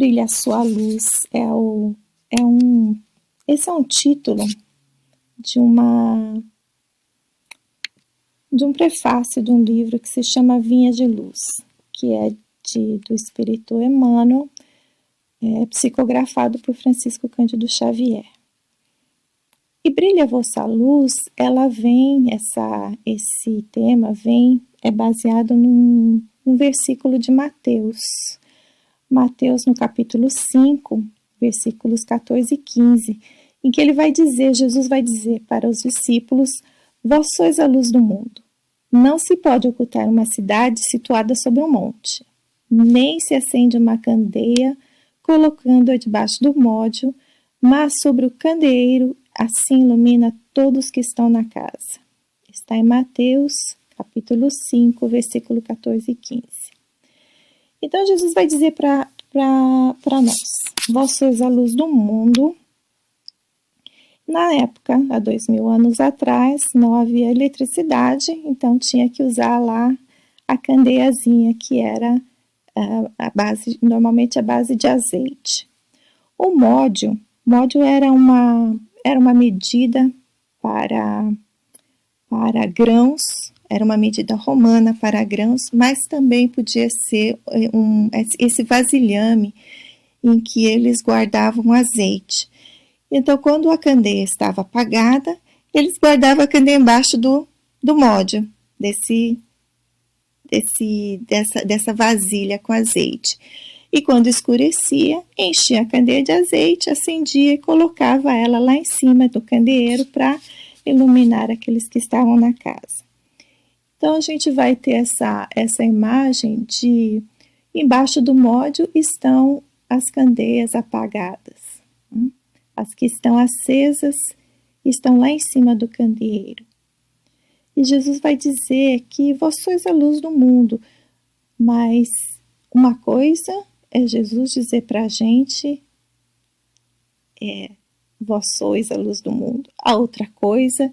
Brilha a sua luz esse é um título de um prefácio de um livro que se chama Vinha de Luz, que é do Espírito Emmanuel, psicografado por Francisco Cândido Xavier. E brilha a vossa luz, ela vem, esse tema é baseado num versículo de Mateus. Mateus, no capítulo 5, versículos 14 e 15, em que Jesus vai dizer para os discípulos: vós sois a luz do mundo. Não se pode ocultar uma cidade situada sobre um monte, nem se acende uma candeia colocando-a debaixo do módio, mas sobre o candeeiro, assim ilumina todos que estão na casa. Está em Mateus, capítulo 5, versículo 14 e 15. Então, Jesus vai dizer para nós: vós sois a luz do mundo. Na época, há 2000 anos atrás, não havia eletricidade, então tinha que usar lá a candeiazinha, que era normalmente a base de azeite. O módio era uma medida para grãos, era uma medida romana para grãos, mas também podia ser esse vasilhame em que eles guardavam azeite. Então, quando a candeia estava apagada, eles guardavam a candeia embaixo do módio, dessa vasilha com azeite. E quando escurecia, enchia a candeia de azeite, acendia e colocava ela lá em cima do candeeiro para iluminar aqueles que estavam na casa. Então, a gente vai ter essa imagem de embaixo do módio estão as candeias apagadas. As que estão acesas estão lá em cima do candeeiro. E Jesus vai dizer que vós sois a luz do mundo, mas uma coisa é Jesus dizer para a gente, vós sois a luz do mundo. A outra coisa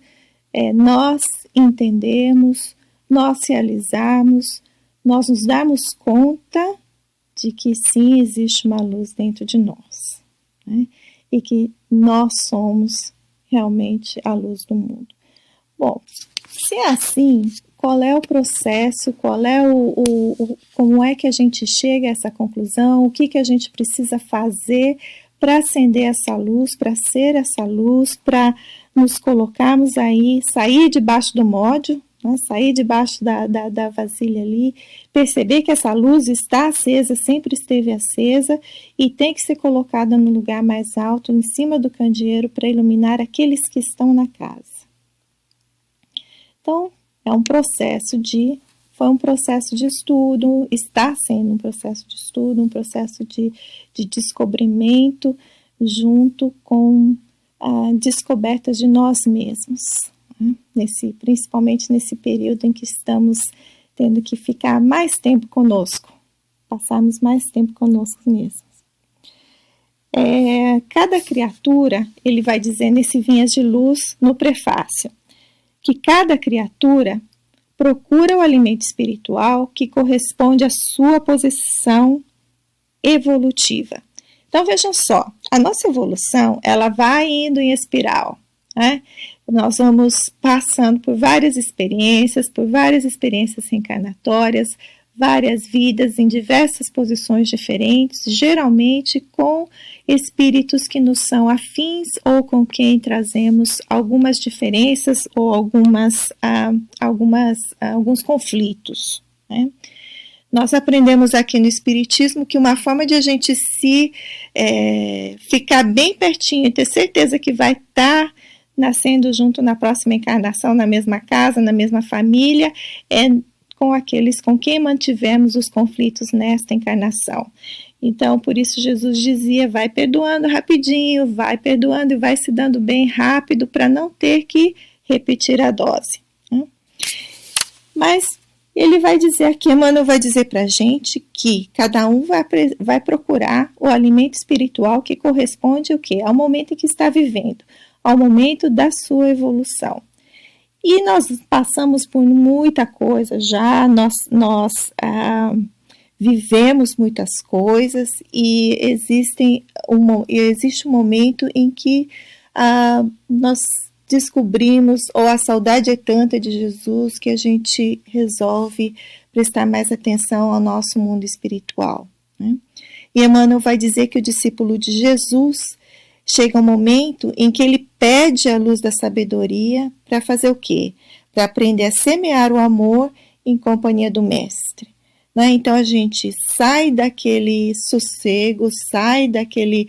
é nós entendermos, nós realizarmos, nós nos darmos conta de que sim, existe uma luz dentro de nós, né? E que nós somos realmente a luz do mundo. Bom, se é assim, qual é o processo, como é que a gente chega a essa conclusão, o que a gente precisa fazer para acender essa luz, para ser essa luz, para nos colocarmos aí, sair debaixo do módio, né, sair debaixo da vasilha ali, perceber que essa luz está acesa, sempre esteve acesa e tem que ser colocada no lugar mais alto, em cima do candeeiro, para iluminar aqueles que estão na casa. Então, foi um processo de estudo, está sendo um processo de estudo, um processo de descobrimento, junto com descobertas de nós mesmos, né? Principalmente nesse período em que estamos tendo que ficar mais tempo conosco, passarmos mais tempo conosco mesmos. Cada criatura, ele vai dizer nesse Vinhas de Luz, no prefácio, que cada criatura procura o alimento espiritual que corresponde à sua posição evolutiva. Então, vejam só, a nossa evolução, ela vai indo em espiral, né? Nós vamos passando por várias experiências reencarnatórias, várias vidas em diversas posições diferentes, geralmente com espíritos que nos são afins ou com quem trazemos algumas diferenças ou alguns conflitos, né? Nós aprendemos aqui no Espiritismo que uma forma de a gente ficar bem pertinho e ter certeza que vai estar nascendo junto na próxima encarnação, na mesma casa, na mesma família, é com aqueles com quem mantivemos os conflitos nesta encarnação. Então, por isso Jesus dizia, vai perdoando rapidinho, vai perdoando e vai se dando bem rápido para não ter que repetir a dose, né? Mas ele vai dizer aqui, Emmanuel vai dizer para a gente que cada um vai procurar o alimento espiritual que corresponde ao quê? Ao momento em que está vivendo, ao momento da sua evolução. E nós passamos por muita coisa já, nós vivemos muitas coisas e existe um momento em que nós descobrimos, ou a saudade é tanta de Jesus, que a gente resolve prestar mais atenção ao nosso mundo espiritual, né? E Emmanuel vai dizer que o discípulo de Jesus chega um momento em que ele pede a luz da sabedoria para fazer o quê? Para aprender a semear o amor em companhia do Mestre, né? Então a gente sai daquele sossego, sai daquele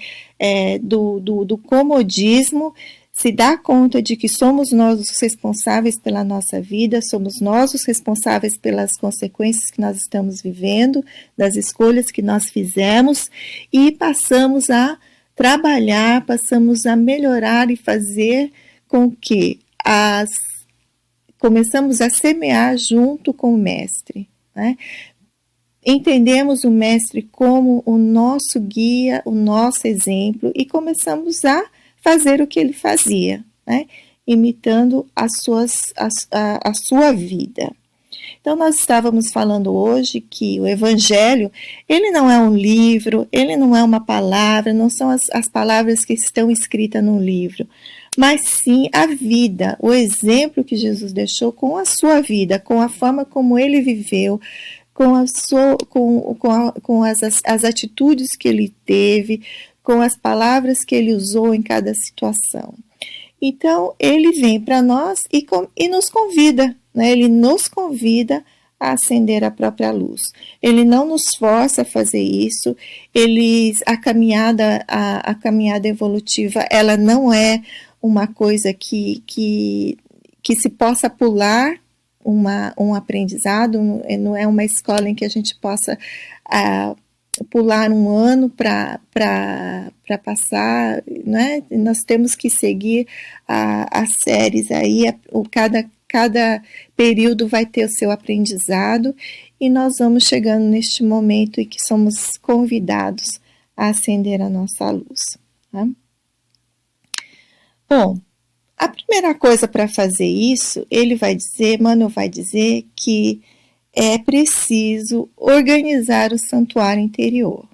do comodismo, se dá conta de que somos nós os responsáveis pela nossa vida, somos nós os responsáveis pelas consequências que nós estamos vivendo, das escolhas que nós fizemos, e passamos a trabalhar, passamos a melhorar e fazer com que começamos a semear junto com o Mestre, né? Entendemos o Mestre como o nosso guia, o nosso exemplo, e começamos a fazer o que ele fazia, né? Imitando a sua vida. Então, nós estávamos falando hoje que o Evangelho, ele não é um livro, ele não é uma palavra, não são as palavras que estão escritas num livro, mas sim a vida, o exemplo que Jesus deixou com a sua vida, com a forma como ele viveu, com as atitudes que ele teve, com as palavras que ele usou em cada situação. Então, ele vem para nós e nos convida, né? Ele nos convida a acender a própria luz. Ele não nos força a fazer isso. A caminhada evolutiva, ela não é uma coisa que se possa pular um aprendizado, não é uma escola em que a gente possa pular um ano para passar, né? Nós temos que seguir as séries aí, cada período vai ter o seu aprendizado, e nós vamos chegando neste momento em que somos convidados a acender a nossa luz, tá? Bom, a primeira coisa para fazer isso, Emmanuel vai dizer que é preciso organizar o santuário interior.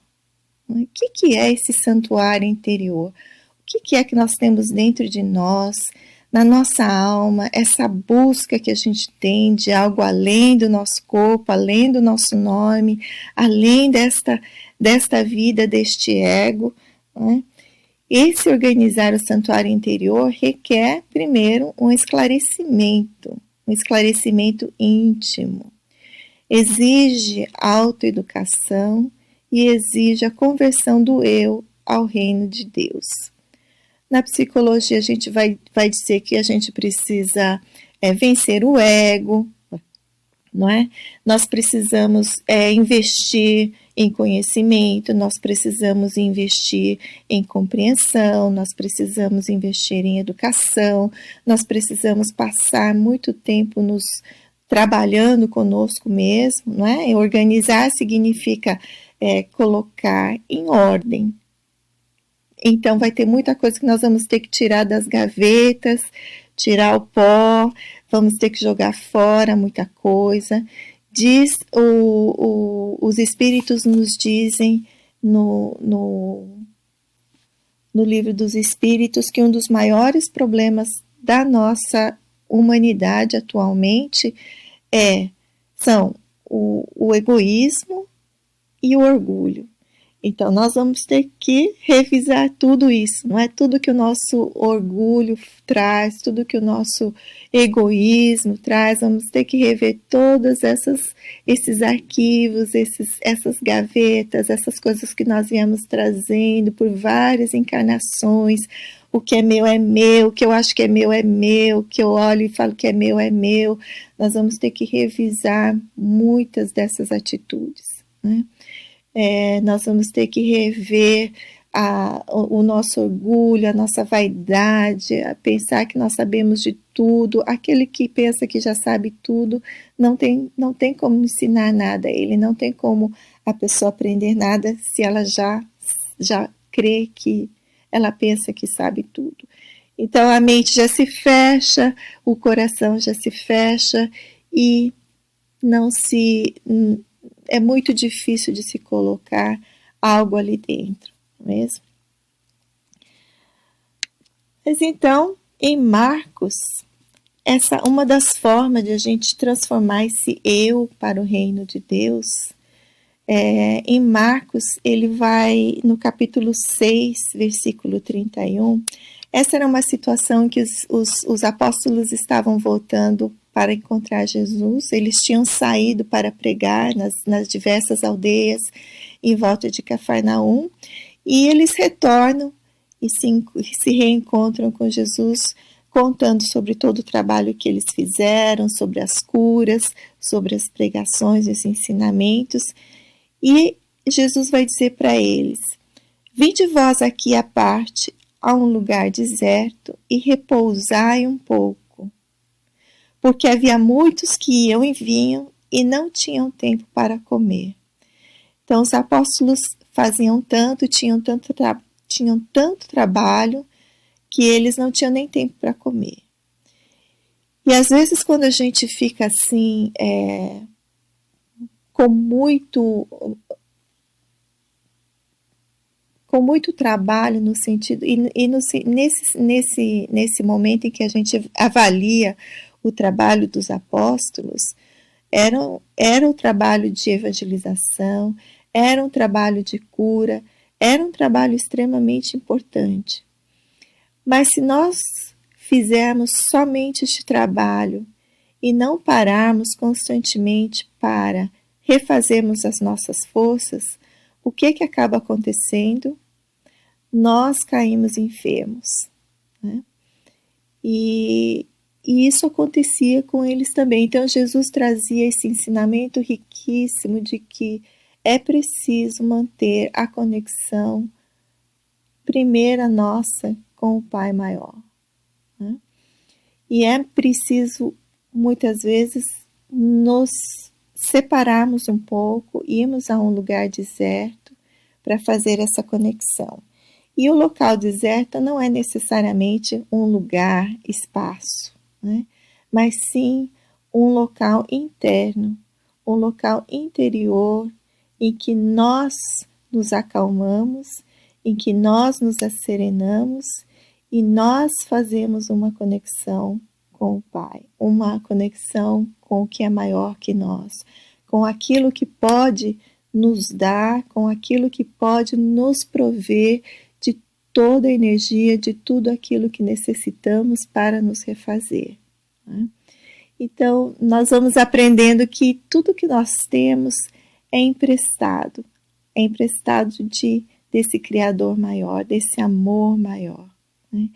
O que é esse santuário interior? O que é que nós temos dentro de nós, na nossa alma, essa busca que a gente tem de algo além do nosso corpo, além do nosso nome, além desta vida, deste ego, né? Esse organizar o santuário interior requer, primeiro, um esclarecimento íntimo. Exige autoeducação e exige a conversão do eu ao reino de Deus. Na psicologia, a gente vai dizer que a gente precisa vencer o ego, não é? Nós precisamos investir em conhecimento, nós precisamos investir em compreensão, nós precisamos investir em educação, nós precisamos passar muito tempo nos trabalhando conosco mesmo, não é? Organizar significa colocar em ordem. Então vai ter muita coisa que nós vamos ter que tirar das gavetas, tirar o pó, vamos ter que jogar fora muita coisa. Os espíritos nos dizem no livro dos Espíritos que um dos maiores problemas da nossa humanidade atualmente são o egoísmo e o orgulho. Então, nós vamos ter que revisar tudo isso, não é? Tudo que o nosso orgulho traz, tudo que o nosso egoísmo traz, vamos ter que rever todos esses arquivos, essas gavetas, essas coisas que nós viemos trazendo por várias encarnações. O que é meu, o que eu acho que é meu, o que eu olho e falo que é meu. Nós vamos ter que revisar muitas dessas atitudes, né? Nós vamos ter que rever o nosso orgulho, a nossa vaidade, a pensar que nós sabemos de tudo. Aquele que pensa que já sabe tudo, não tem como ensinar nada a ele, não tem como a pessoa aprender nada se ela já crê que ela pensa que sabe tudo. Então a mente já se fecha, o coração já se fecha e é muito difícil de se colocar algo ali dentro, não é mesmo? Mas então, em Marcos, essa uma das formas de a gente transformar esse eu para o reino de Deus, em Marcos, ele vai no capítulo 6, versículo 31. Essa era uma situação em que os apóstolos estavam voltando para encontrar Jesus. Eles tinham saído para pregar nas diversas aldeias em volta de Cafarnaum, e eles retornam e se reencontram com Jesus, contando sobre todo o trabalho que eles fizeram, sobre as curas, sobre as pregações e os ensinamentos. E Jesus vai dizer para eles: vinde vós aqui à parte, a um lugar deserto, e repousai um pouco. Porque havia muitos que iam e vinham e não tinham tempo para comer. Então os apóstolos faziam tanto, tinham tanto trabalho, que eles não tinham nem tempo para comer. E às vezes quando a gente fica assim, com muito trabalho no sentido, nesse momento em que a gente avalia o trabalho dos apóstolos, era um trabalho de evangelização, era um trabalho de cura, era um trabalho extremamente importante. Mas se nós fizermos somente este trabalho e não pararmos constantemente para refazermos as nossas forças, o que acaba acontecendo? Nós caímos enfermos, né? E isso acontecia com eles também. Então Jesus trazia esse ensinamento riquíssimo de que é preciso manter a conexão primeira nossa com o Pai maior, né? E é preciso muitas vezes nos separarmos um pouco, irmos a um lugar deserto para fazer essa conexão. E o local deserto não é necessariamente um lugar, espaço, né? Mas sim um local interno, um local interior em que nós nos acalmamos, em que nós nos asserenamos e nós fazemos uma conexão com o Pai, uma conexão com o que é maior que nós, com aquilo que pode nos dar, com aquilo que pode nos prover de toda a energia, de tudo aquilo que necessitamos para nos refazer, né? Então, nós vamos aprendendo que tudo que nós temos é emprestado desse Criador maior, desse amor maior, né?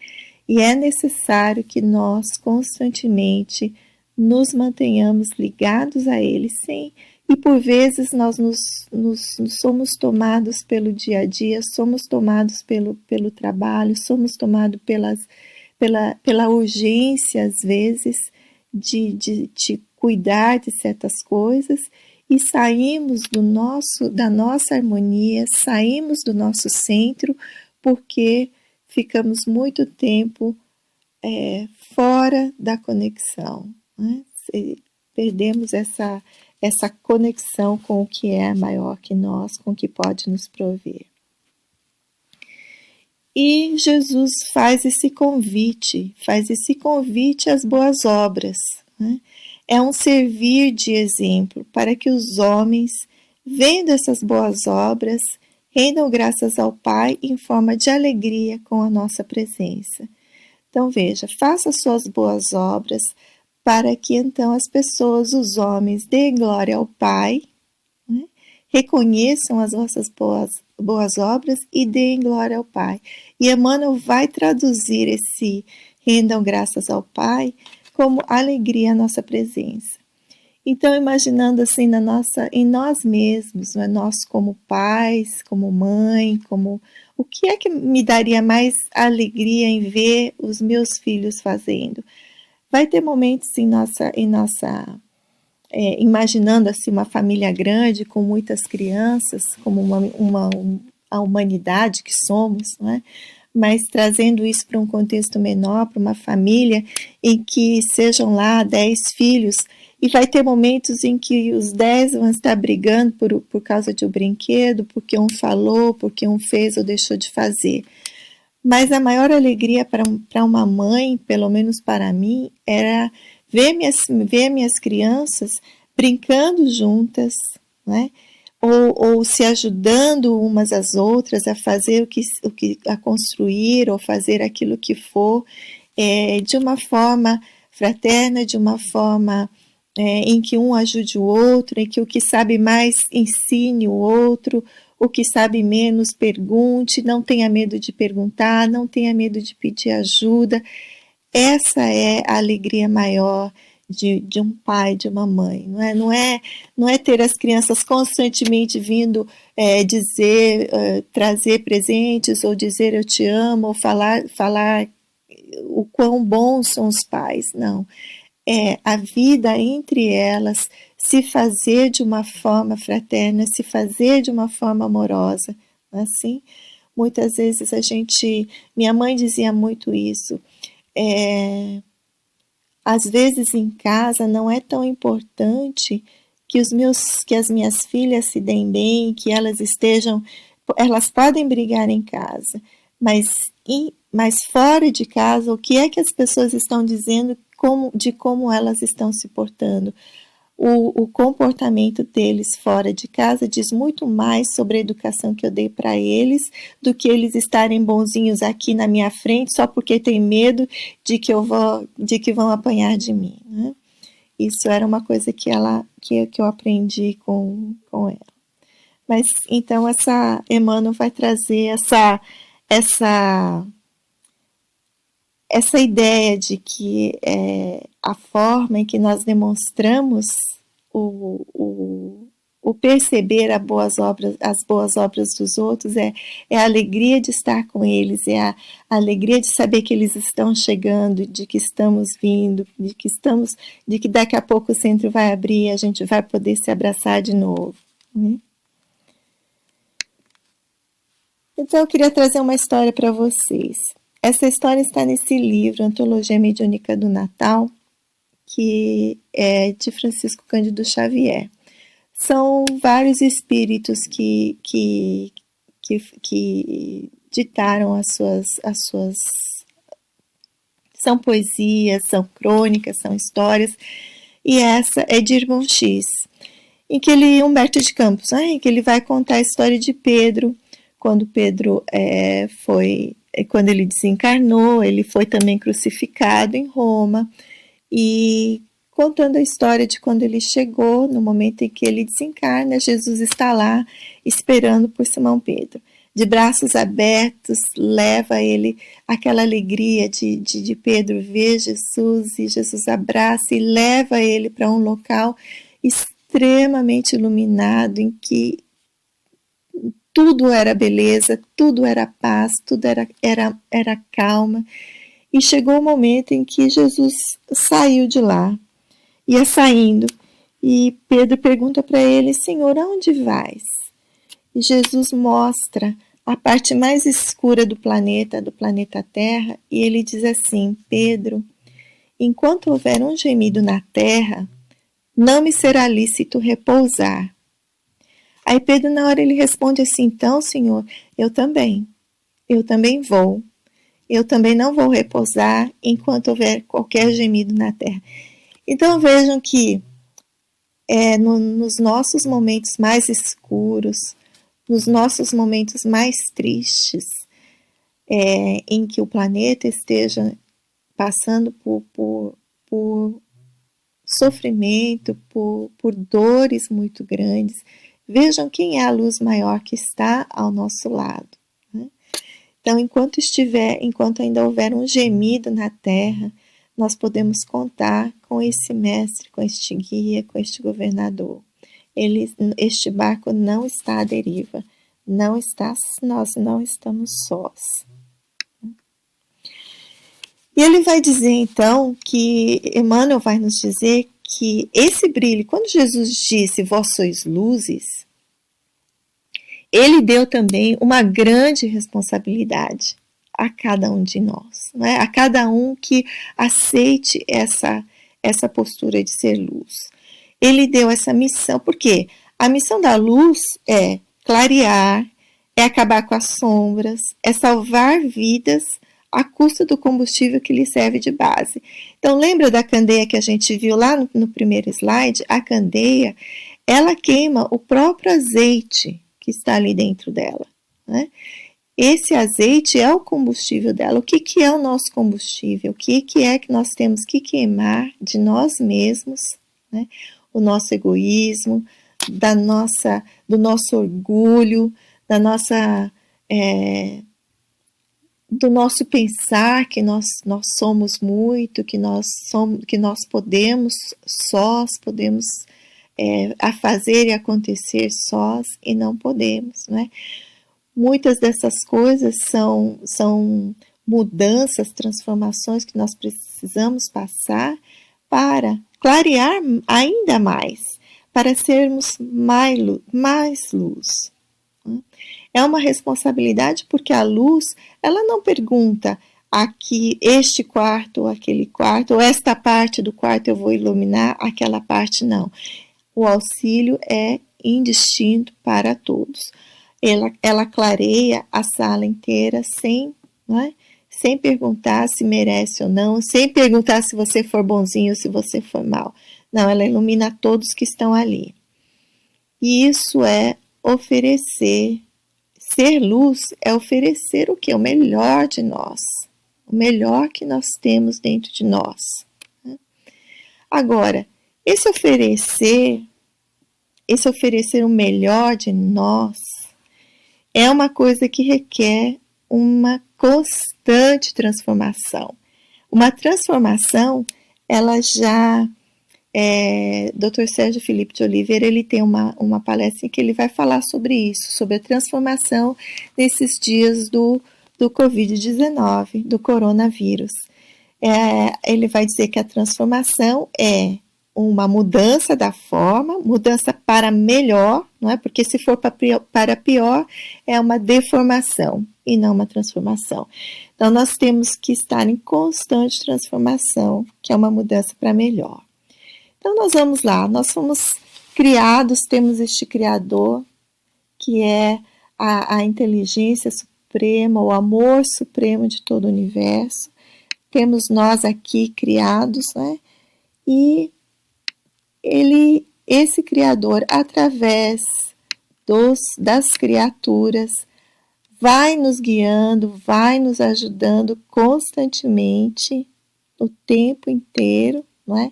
E é necessário que nós constantemente nos mantenhamos ligados a Ele, sim. E por vezes nós somos tomados pelo dia a dia, somos tomados pelo trabalho, somos tomados pela urgência, às vezes, de cuidar de certas coisas, e saímos da nossa harmonia, saímos do nosso centro, porque ficamos muito tempo fora da conexão, né? Perdemos essa conexão com o que é maior que nós, com o que pode nos prover. E Jesus faz esse convite às boas obras, né? É um servir de exemplo para que os homens, vendo essas boas obras, rendam graças ao Pai em forma de alegria com a nossa presença. Então veja, faça suas boas obras para que então as pessoas, os homens, deem glória ao Pai, né? Reconheçam as vossas boas obras e deem glória ao Pai. E Emmanuel vai traduzir esse rendam graças ao Pai como alegria à nossa presença. Então, imaginando assim em nós mesmos, não é? Nós como pais, como mãe, o que é que me daria mais alegria em ver os meus filhos fazendo? Vai ter momentos imaginando assim uma família grande com muitas crianças, como a humanidade que somos, não é? Mas trazendo isso para um contexto menor, para uma família em que sejam lá 10 filhos, E vai ter momentos em que os 10 vão estar brigando por causa de um brinquedo, porque um falou, porque um fez ou deixou de fazer. Mas a maior alegria para uma mãe, pelo menos para mim, era ver minhas crianças brincando juntas, né? Ou se ajudando umas às outras a fazer a construir ou fazer aquilo que for, de uma forma fraterna, de uma forma em que um ajude o outro, em que o que sabe mais ensine o outro, o que sabe menos pergunte, não tenha medo de perguntar, não tenha medo de pedir ajuda. Essa é a alegria maior de um pai, de uma mãe. Não é ter as crianças constantemente vindo trazer presentes, ou dizer eu te amo, ou falar o quão bons são os pais. Não. É a vida entre elas, se fazer de uma forma fraterna, se fazer de uma forma amorosa. Assim, muitas vezes minha mãe dizia muito isso, às vezes em casa não é tão importante que as minhas filhas se deem bem, que elas podem brigar em casa, mas fora de casa, o que é que as pessoas estão dizendo de como elas estão se portando? O comportamento deles fora de casa diz muito mais sobre a educação que eu dei para eles do que eles estarem bonzinhos aqui na minha frente só porque tem medo de que vão apanhar de mim, né? Isso era uma coisa que eu aprendi com ela. Mas então essa Emmanuel vai trazer essa ideia de que a forma em que nós demonstramos o perceber as boas obras dos outros é a alegria de estar com eles, é a alegria de saber que eles estão chegando, de que estamos vindo, de que daqui a pouco o centro vai abrir e a gente vai poder se abraçar de novo, né? Então eu queria trazer uma história para vocês. Essa história está nesse livro, Antologia Mediúnica do Natal, que é de Francisco Cândido Xavier. São vários espíritos que ditaram as suas... São poesias, são crônicas, são histórias, e essa é de Irmão X, em que Humberto de Campos, em que ele vai contar a história de Pedro, quando Pedro quando ele desencarnou, ele foi também crucificado em Roma, e contando a história de quando ele chegou, no momento em que ele desencarna, Jesus está lá esperando por Simão Pedro. De braços abertos, leva ele aquela alegria de Pedro ver Jesus, e Jesus abraça e leva ele para um local extremamente iluminado, em que tudo era beleza, tudo era paz, tudo era calma. E chegou o momento em que Jesus saiu de lá, ia saindo, e Pedro pergunta para ele: Senhor, aonde vais? E Jesus mostra a parte mais escura do planeta Terra, e ele diz assim: Pedro, enquanto houver um gemido na terra, não me será lícito repousar. Aí Pedro, na hora, ele responde assim: então, Senhor, eu também vou. Eu também não vou repousar enquanto houver qualquer gemido na terra. Então vejam que nos nossos momentos mais escuros, nos nossos momentos mais tristes, em que o planeta esteja passando por sofrimento, por dores muito grandes, vejam quem é a luz maior que está ao nosso lado, né? Então, enquanto ainda houver um gemido na terra, nós podemos contar com esse mestre, com este guia, com este governador. Este barco não está à deriva, nós não estamos sós. E ele vai dizer, então, que Emmanuel vai nos dizer que esse brilho, quando Jesus disse, vós sois luzes, ele deu também uma grande responsabilidade a cada um de nós, né? A cada um que aceite essa postura de ser luz. Ele deu essa missão, porque a missão da luz é clarear, é acabar com as sombras, é salvar vidas à custa do combustível que lhe serve de base. Então, lembra da candeia que a gente viu lá no primeiro slide? A candeia, ela queima o próprio azeite que está ali dentro dela, né? Esse azeite é o combustível dela. O que é o nosso combustível? O que é que nós temos que queimar de nós mesmos, né? O nosso egoísmo, do nosso orgulho, do nosso pensar que nós somos muito, que nós podemos sós, podemos a fazer e acontecer sós e não podemos, né? Muitas dessas coisas são mudanças, transformações que nós precisamos passar para clarear ainda mais, para sermos mais luz. É uma responsabilidade porque a luz, ela não pergunta aqui, este quarto, aquele quarto, ou esta parte do quarto eu vou iluminar, aquela parte não. O auxílio é indistinto para todos. Ela clareia a sala inteira sem perguntar se merece ou não, sem perguntar se você for bonzinho ou se você for mal. Não, ela ilumina todos que estão ali. E isso é oferecer. Ser luz é oferecer o quê? O melhor de nós. O melhor que nós temos dentro de nós. Agora, esse oferecer o melhor de nós, é uma coisa que requer uma constante transformação. Uma transformação, ela já... Dr. Sérgio Felipe de Oliveira, ele tem uma palestra em que ele vai falar sobre isso, sobre a transformação nesses dias do Covid-19, do coronavírus. Ele vai dizer que a transformação é uma mudança da forma, mudança para melhor, não é? Porque se for para pior, é uma deformação e não uma transformação. Então, nós temos que estar em constante transformação, que é uma mudança para melhor. Então, nós vamos lá, nós fomos criados, temos este Criador, que é a inteligência suprema, o amor supremo de todo o universo. Temos nós aqui criados, né? E esse Criador, através das criaturas, vai nos guiando, vai nos ajudando constantemente, o tempo inteiro, não é?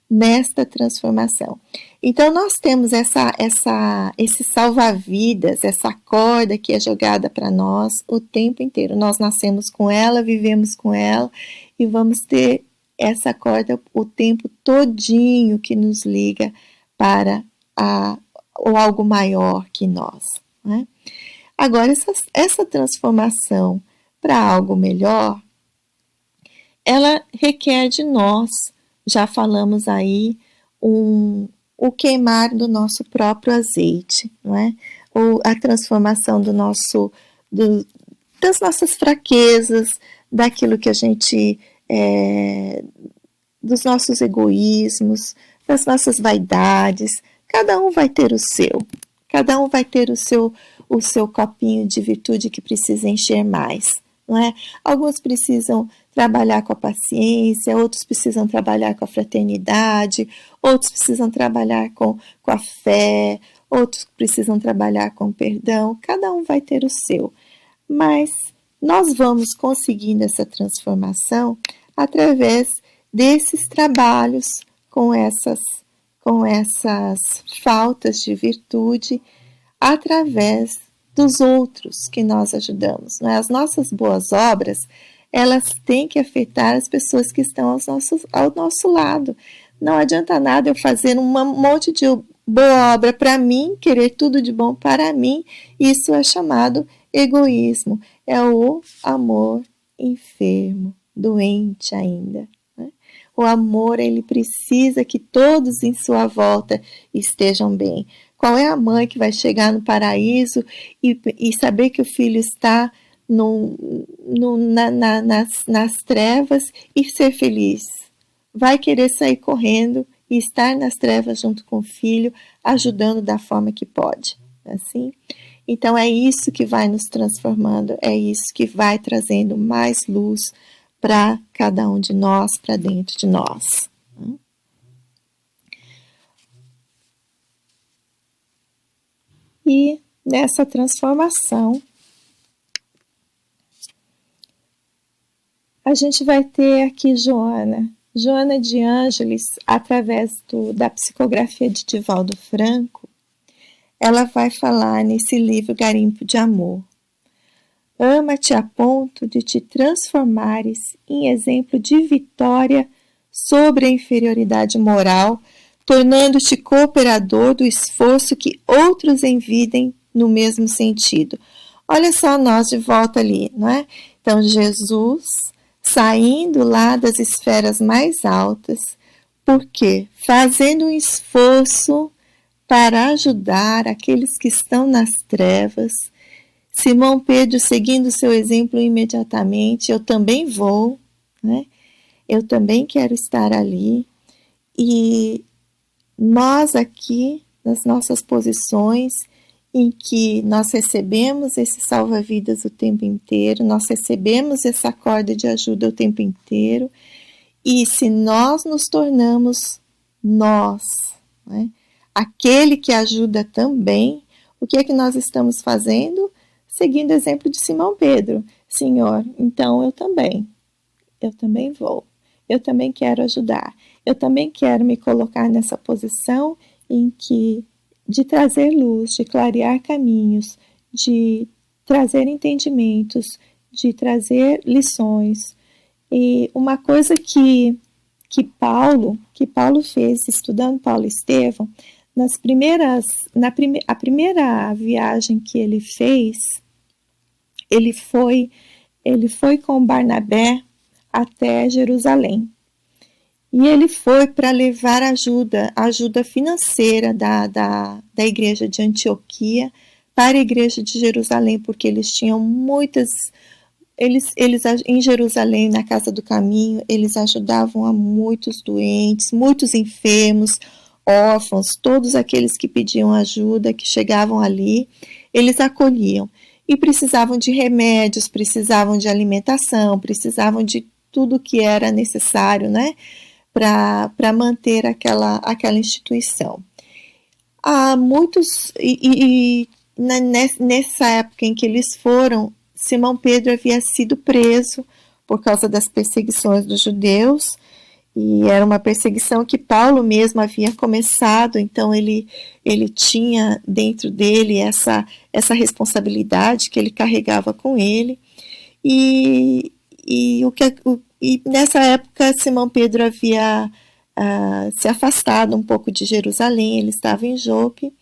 Nesta transformação. Então, nós temos esse salva-vidas, essa corda que é jogada para nós o tempo inteiro. Nós nascemos com ela, vivemos com ela e vamos ter essa corda o tempo todinho que nos liga para o algo maior que nós, né? Agora, essa transformação para algo melhor, ela requer de nós, já falamos aí, o queimar do nosso próprio azeite, não é? Ou a transformação das nossas fraquezas, daquilo que a gente, dos nossos egoísmos, das nossas vaidades. Cada um vai ter o seu, cada um vai ter o seu copinho de virtude que precisa encher mais, não é? Alguns precisam trabalhar com a paciência, outros precisam trabalhar com a fraternidade, outros precisam trabalhar com a fé, outros precisam trabalhar com o perdão. Cada um vai ter o seu, mas nós vamos conseguindo essa transformação através desses trabalhos com essas faltas de virtude, através dos outros que nós ajudamos, não é? As nossas boas obras, elas têm que afetar as pessoas que estão ao nosso lado. Não adianta nada eu fazer um monte de boa obra para mim, querer tudo de bom para mim. Isso é chamado egoísmo. É o amor enfermo, doente ainda, né? O amor, ele precisa que todos em sua volta estejam bem. Qual é a mãe que vai chegar no paraíso e saber que o filho está nas trevas e ser feliz? vai querer sair correndo e estar nas trevas junto com o filho, ajudando da forma que pode, assim. Então é isso que vai nos transformando, é isso que vai trazendo mais luz para cada um de nós, para dentro de nós. E nessa transformação, a gente vai ter aqui Joana de Ângeles, através da psicografia de Divaldo Franco, ela vai falar nesse livro Garimpo de Amor. Ama-te a ponto de te transformares em exemplo de vitória sobre a inferioridade moral, tornando-te cooperador do esforço que outros envidem no mesmo sentido. Olha só nós de volta ali, não é? Então, Jesus saindo lá das esferas mais altas, porque fazendo um esforço para ajudar aqueles que estão nas trevas, Simão Pedro seguindo seu exemplo imediatamente, eu também vou, né? Eu também quero estar ali, e nós aqui, nas nossas posições, em que nós recebemos esse salva-vidas o tempo inteiro, nós recebemos essa corda de ajuda o tempo inteiro, e se nós nos tornamos nós, né, aquele que ajuda também, o que é que nós estamos fazendo? Seguindo o exemplo de Simão Pedro. Senhor, então eu também vou, eu também quero ajudar, eu também quero me colocar nessa posição em que de trazer luz, de clarear caminhos, de trazer entendimentos, de trazer lições. E uma coisa que Paulo fez, estudando Paulo e Estevão, a primeira viagem que ele fez, ele foi com Barnabé até Jerusalém. E ele foi para levar ajuda financeira da igreja de Antioquia para a igreja de Jerusalém, porque eles tinham eles em Jerusalém, na Casa do Caminho, eles ajudavam a muitos doentes, muitos enfermos, órfãos, todos aqueles que pediam ajuda, que chegavam ali, eles acolhiam. E precisavam de remédios, precisavam de alimentação, precisavam de tudo que era necessário, né, para manter aquela instituição. Há muitos, nessa época em que eles foram, Simão Pedro havia sido preso por causa das perseguições dos judeus, e era uma perseguição que Paulo mesmo havia começado, então ele tinha dentro dele essa responsabilidade que ele carregava com ele, e nessa época Simão Pedro havia se afastado um pouco de Jerusalém, ele estava em Jope,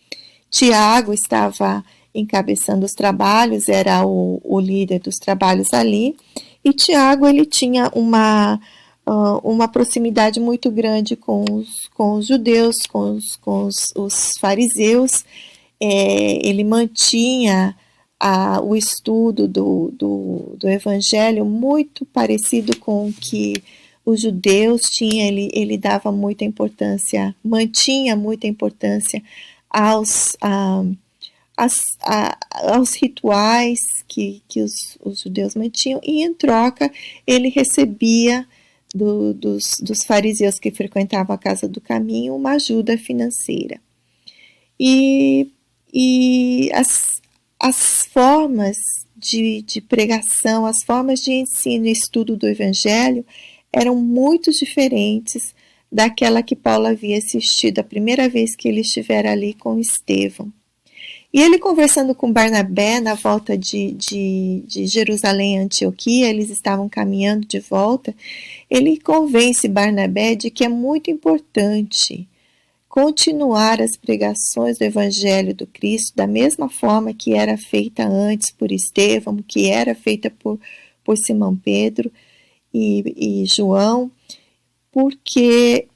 Tiago estava encabeçando os trabalhos, era o líder dos trabalhos ali, e Tiago ele tinha uma proximidade muito grande com os judeus, com os fariseus, ele mantinha o estudo do evangelho muito parecido com o que os judeus tinham, ele dava muita importância, mantinha muita importância aos rituais que os judeus mantinham, e em troca ele recebia dos fariseus que frequentavam a Casa do Caminho uma ajuda financeira. E as formas de pregação, as formas de ensino e estudo do Evangelho eram muito diferentes daquela que Paulo havia assistido a primeira vez que ele estivera ali com Estevão. E ele, conversando com Barnabé na volta de Jerusalém a Antioquia, eles estavam caminhando de volta, ele convence Barnabé de que é muito importante continuar as pregações do Evangelho do Cristo da mesma forma que era feita antes por Estevão, que era feita por Simão Pedro e João, porque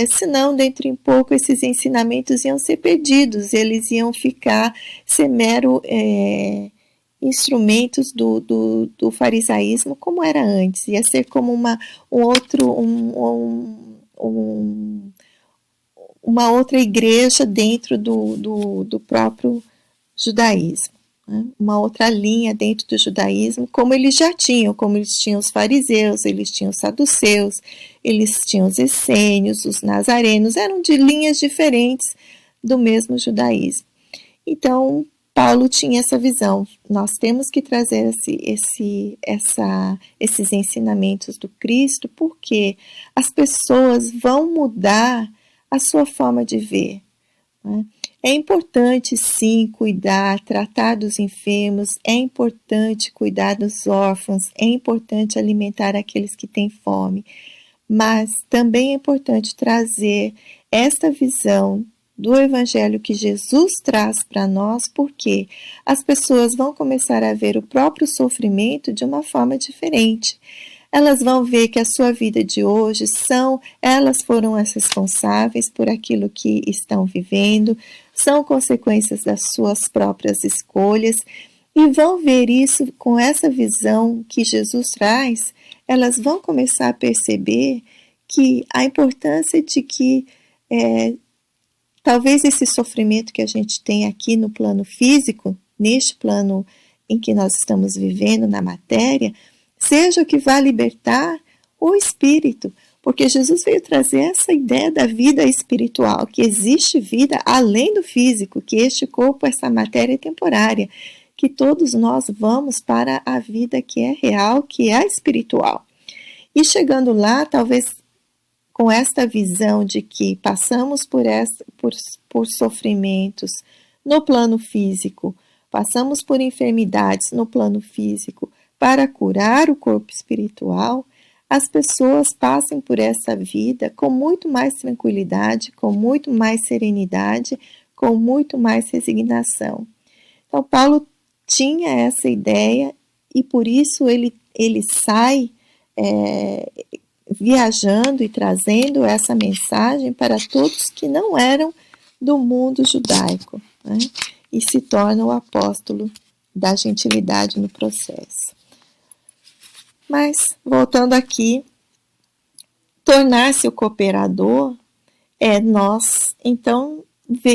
senão dentro em pouco esses ensinamentos iam ser perdidos, eles iam ser mero instrumentos do farisaísmo como era antes, ia ser como uma outra igreja dentro do próprio judaísmo, né? Uma outra linha dentro do judaísmo, como eles tinham os fariseus, eles tinham os saduceus, eles tinham os essênios, os nazarenos, eram de linhas diferentes do mesmo judaísmo. Então, Paulo tinha essa visão, nós temos que trazer esses ensinamentos do Cristo, porque as pessoas vão mudar a sua forma de ver, né? É importante, sim, cuidar, tratar dos enfermos, é importante cuidar dos órfãos, é importante alimentar aqueles que têm fome, mas também é importante trazer esta visão do Evangelho que Jesus traz para nós, porque as pessoas vão começar a ver o próprio sofrimento de uma forma diferente. Elas vão ver que a sua vida de hoje elas foram as responsáveis por aquilo que estão vivendo, são consequências das suas próprias escolhas, e vão ver isso com essa visão que Jesus traz. Elas vão começar a perceber que a importância de que talvez esse sofrimento que a gente tem aqui no plano físico, neste plano em que nós estamos vivendo, na matéria, seja o que vai libertar o espírito, porque Jesus veio trazer essa ideia da vida espiritual, que existe vida além do físico, que este corpo, essa matéria é temporária, que todos nós vamos para a vida que é real, que é a espiritual. E chegando lá, talvez com esta visão de que passamos por sofrimentos no plano físico, passamos por enfermidades no plano físico para curar o corpo espiritual, as pessoas passem por essa vida com muito mais tranquilidade, com muito mais serenidade, com muito mais resignação. Então, Paulo tinha essa ideia e por isso ele sai viajando e trazendo essa mensagem para todos que não eram do mundo judaico, né? E se torna o apóstolo da gentilidade no processo. Mas, voltando aqui, tornar-se o cooperador é nós, então,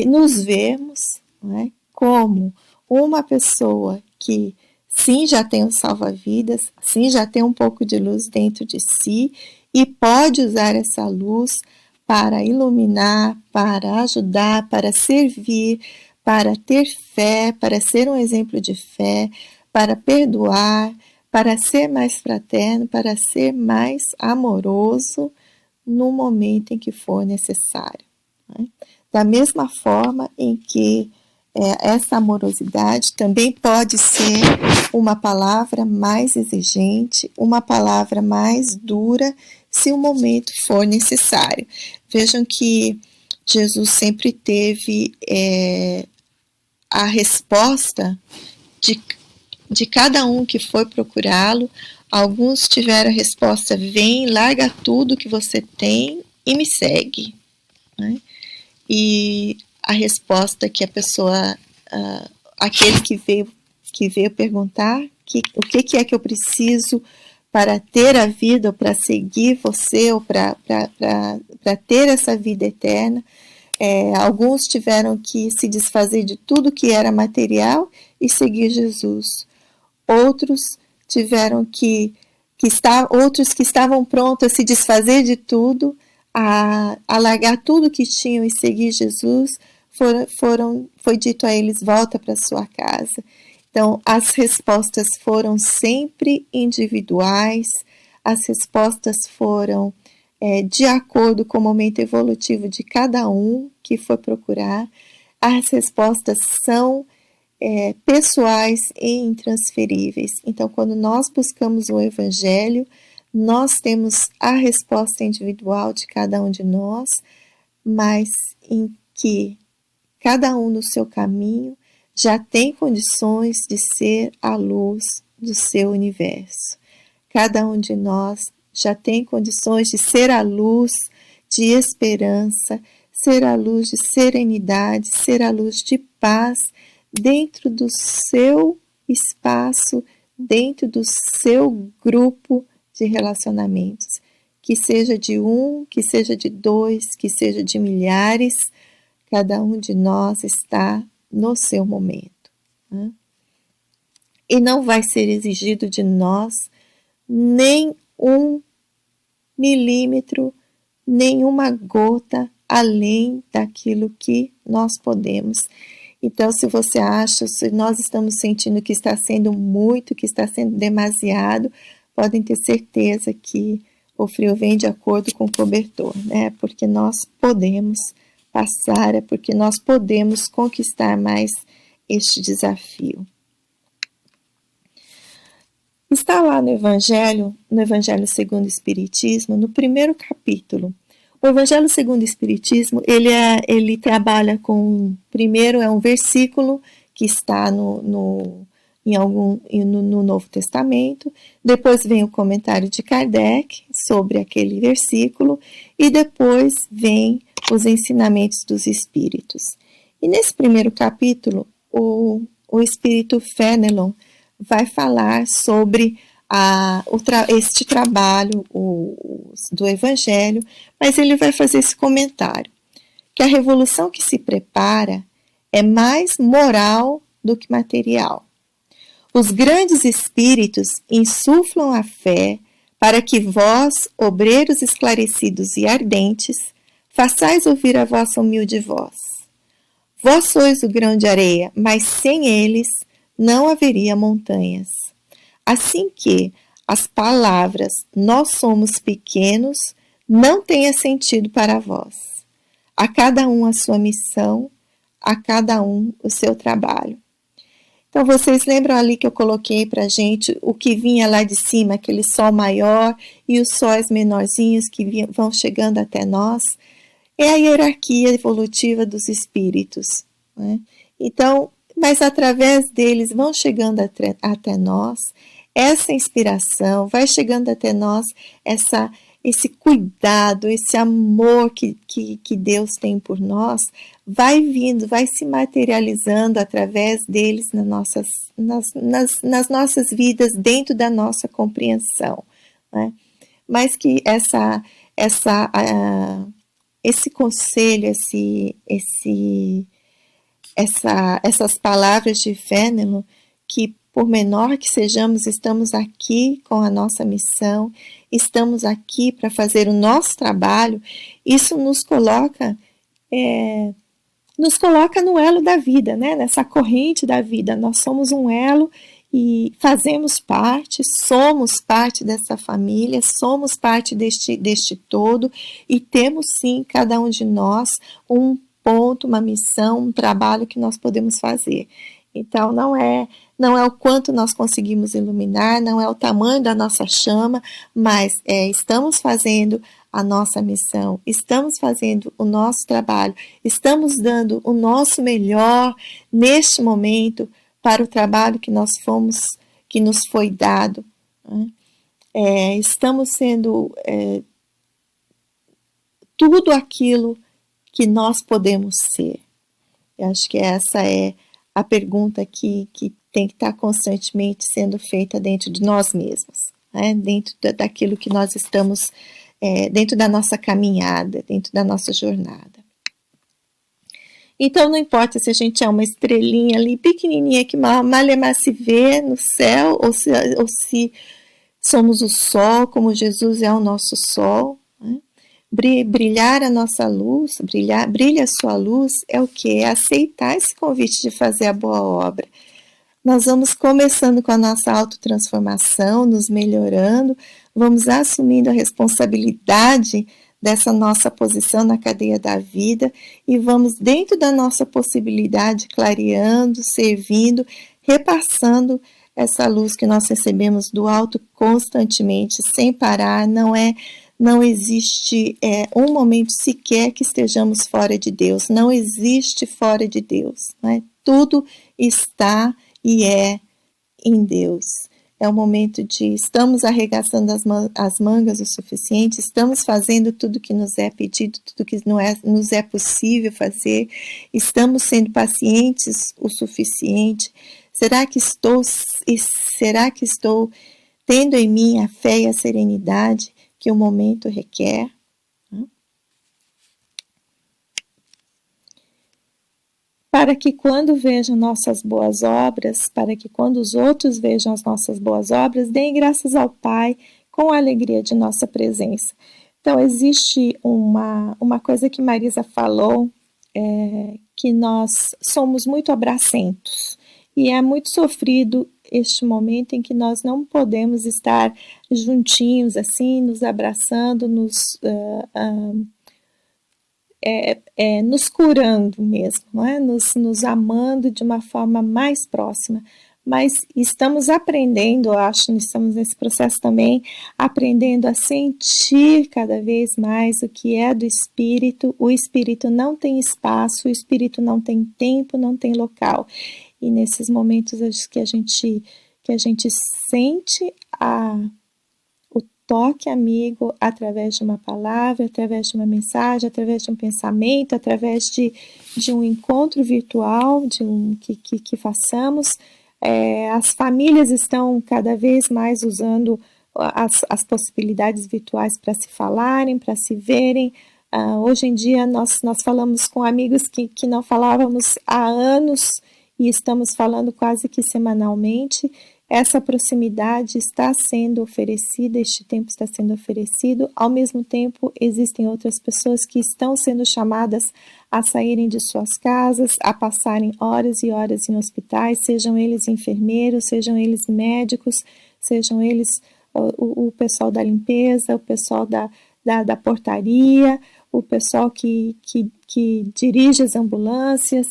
nos vermos, né, como uma pessoa que sim já tem um salva-vidas, sim já tem um pouco de luz dentro de si e pode usar essa luz para iluminar, para ajudar, para servir, para ter fé, para ser um exemplo de fé, para perdoar, para ser mais fraterno, para ser mais amoroso no momento em que for necessário, né? Da mesma forma em que essa amorosidade também pode ser uma palavra mais exigente, uma palavra mais dura, se o momento for necessário. Vejam que Jesus sempre teve a resposta de cada um que foi procurá-lo. Alguns tiveram a resposta: vem, larga tudo que você tem e me segue, né? E a resposta que a pessoa, aquele que veio perguntar o que é que eu preciso para ter a vida, ou para seguir você, ou para ter essa vida eterna. Alguns tiveram que se desfazer de tudo que era material e seguir Jesus. Outros tiveram outros que estavam prontos a se desfazer de tudo, a largar tudo que tinham e seguir Jesus, foi dito a eles: volta para sua casa. Então, as respostas foram sempre individuais, as respostas foram de acordo com o momento evolutivo de cada um que foi procurar. As respostas são pessoais e intransferíveis. Então, quando nós buscamos o Evangelho, nós temos a resposta individual de cada um de nós, mas em que cada um no seu caminho já tem condições de ser a luz do seu universo. Cada um de nós já tem condições de ser a luz de esperança, ser a luz de serenidade, ser a luz de paz dentro do seu espaço, dentro do seu grupo de relacionamentos. que seja de um, que seja de dois, que seja de milhares, cada um de nós está no seu momento, né? E não vai ser exigido de nós nem 1 milímetro, nenhuma gota além daquilo que nós podemos. Então, se você acha, se nós estamos sentindo que está sendo muito, que está sendo demasiado, podem ter certeza que o frio vem de acordo com o cobertor, né? Porque nós podemos passar, é porque nós podemos conquistar mais este desafio. Está lá no Evangelho segundo o Espiritismo, no primeiro capítulo. O Evangelho segundo o Espiritismo, ele trabalha com, primeiro é um versículo que está no Novo Testamento, depois vem o comentário de Kardec sobre aquele versículo, e depois vem os ensinamentos dos Espíritos. E nesse primeiro capítulo, o Espírito Fénelon vai falar sobre este trabalho do Evangelho, mas ele vai fazer esse comentário, que a revolução que se prepara é mais moral do que material. Os grandes espíritos insuflam a fé para que vós, obreiros esclarecidos e ardentes, façais ouvir a vossa humilde voz. Vós sois o grão de areia, mas sem eles não haveria montanhas. Assim que as palavras nós somos pequenos não tenha sentido para vós. A cada um a sua missão, a cada um o seu trabalho. Então, vocês lembram ali que eu coloquei para a gente o que vinha lá de cima, aquele sol maior e os sóis menorzinhos que vão chegando até nós? É a hierarquia evolutiva dos espíritos, né? Então, mas através deles vão chegando até nós essa inspiração, vai chegando até nós esse cuidado, esse amor que Deus tem por nós, vai vindo, vai se materializando através deles nas nossas vidas, dentro da nossa compreensão, né? Mas que esse conselho, essas palavras de Fénelon, que por menor que sejamos, estamos aqui com a nossa missão, estamos aqui para fazer o nosso trabalho, isso nos coloca no elo da vida, né? Nessa corrente da vida. Nós somos um elo e fazemos parte, somos parte dessa família, somos parte deste todo, e temos sim, cada um de nós, um ponto, uma missão, um trabalho que nós podemos fazer. Então, não é o quanto nós conseguimos iluminar, não é o tamanho da nossa chama, mas estamos fazendo a nossa missão, estamos fazendo o nosso trabalho, estamos dando o nosso melhor neste momento para o trabalho que nos foi dado, né? Estamos sendo tudo aquilo que nós podemos ser. Eu acho que essa é a pergunta que tem que estar constantemente sendo feita dentro de nós mesmos, né? Dentro daquilo que nós estamos, dentro da nossa caminhada, dentro da nossa jornada. Então, não importa se a gente é uma estrelinha ali pequenininha que mal se vê no céu, ou se somos o sol, como Jesus é o nosso sol, né? Brilhar a nossa luz, brilha a sua luz, é o quê? É aceitar esse convite de fazer a boa obra. Nós vamos começando com a nossa autotransformação, nos melhorando, vamos assumindo a responsabilidade dessa nossa posição na cadeia da vida e vamos, dentro da nossa possibilidade, clareando, servindo, repassando essa luz que nós recebemos do alto constantemente, sem parar. Não existe um momento sequer que estejamos fora de Deus, não existe fora de Deus, né? Tudo está e é em Deus. É o momento de estamos arregaçando as mangas o suficiente, estamos fazendo tudo que nos é pedido, tudo que nos é possível fazer, estamos sendo pacientes o suficiente. Será que estou tendo em mim a fé e a serenidade que o momento requer. Para que quando vejam nossas boas obras, para que quando os outros vejam as nossas boas obras, deem graças ao Pai com a alegria de nossa presença. Então, existe uma coisa que Marisa falou, que nós somos muito abracentos, e é muito sofrido este momento em que nós não podemos estar juntinhos, assim, nos abraçando, nos curando mesmo, não é? nos amando de uma forma mais próxima. Mas estamos aprendendo, eu acho, estamos nesse processo também, aprendendo a sentir cada vez mais o que é do Espírito. O Espírito não tem espaço, o Espírito não tem tempo, não tem local. E nesses momentos que a gente sente o toque amigo através de uma palavra, através de uma mensagem, através de um pensamento, através de um encontro virtual, que façamos. As famílias estão cada vez mais usando as possibilidades virtuais para se falarem, para se verem. Hoje em dia nós falamos com amigos que não falávamos há anos e estamos falando quase que semanalmente. Essa proximidade está sendo oferecida, este tempo está sendo oferecido. Ao mesmo tempo, existem outras pessoas que estão sendo chamadas a saírem de suas casas, a passarem horas e horas em hospitais, sejam eles enfermeiros, sejam eles médicos, sejam eles o pessoal da limpeza, o pessoal da portaria, o pessoal que dirige as ambulâncias,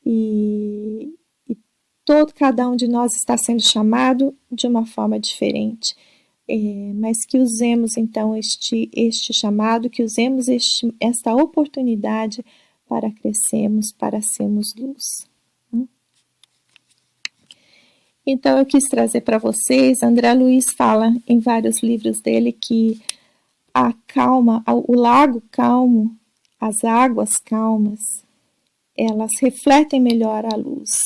e cada um de nós está sendo chamado de uma forma diferente, mas que usemos então este chamado, que usemos esta oportunidade para crescermos, para sermos luz. Então eu quis trazer para vocês, André Luiz fala em vários livros dele que a calma, o lago calmo, as águas calmas, elas refletem melhor a luz.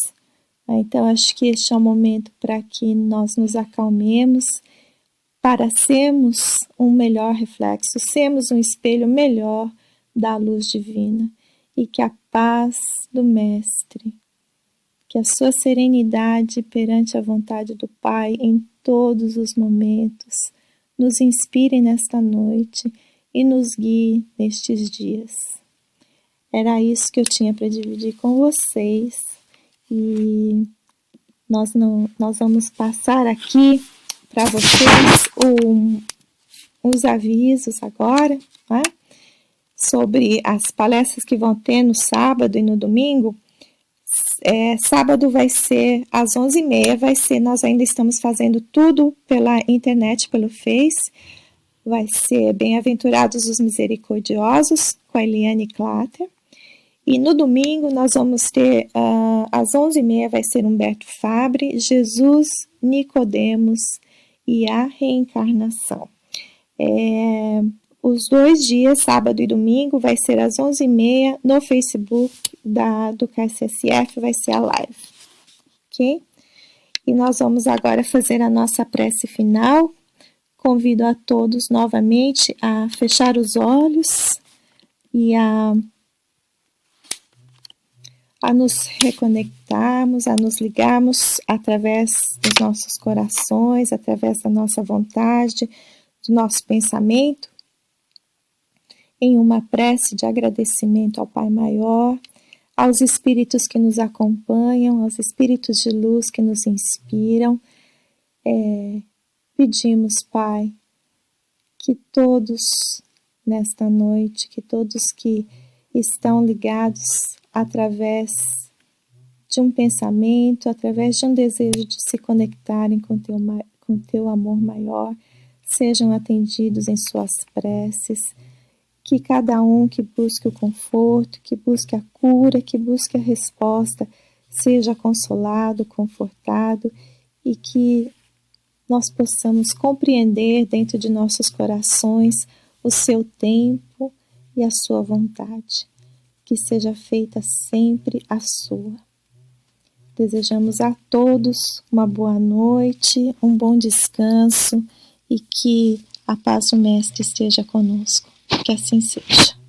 Então, acho que este é o momento para que nós nos acalmemos, para sermos um melhor reflexo, sermos um espelho melhor da luz divina, e que a paz do Mestre, que a sua serenidade perante a vontade do Pai em todos os momentos, nos inspire nesta noite e nos guie nestes dias. Era isso que eu tinha para dividir com vocês. E nós vamos passar aqui para vocês os avisos agora, né, sobre as palestras que vão ter no sábado e no domingo. Sábado vai ser às 11h30, nós ainda estamos fazendo tudo pela internet, pelo Face. Vai ser Bem-aventurados os Misericordiosos, com a Eliane Clatter. E no domingo nós vamos ter, às 11h30, vai ser Humberto Fabre, Jesus, Nicodemos e a Reencarnação. Os 2 dias, sábado e domingo, vai ser às 11h30, no Facebook do KCSF, vai ser a live. Ok? E nós vamos agora fazer a nossa prece final. Convido a todos novamente a fechar os olhos e a nos reconectarmos, a nos ligarmos através dos nossos corações, através da nossa vontade, do nosso pensamento, em uma prece de agradecimento ao Pai Maior, aos espíritos que nos acompanham, aos espíritos de luz que nos inspiram. Pedimos, Pai, que todos nesta noite, que todos que estão ligados através de um pensamento, através de um desejo de se conectarem com teu amor maior, sejam atendidos em suas preces, que cada um que busque o conforto, que busque a cura, que busque a resposta, seja consolado, confortado, e que nós possamos compreender dentro de nossos corações o seu tempo e a sua vontade. Que seja feita sempre a sua. Desejamos a todos uma boa noite, um bom descanso, e que A paz do Mestre esteja conosco. Que assim seja.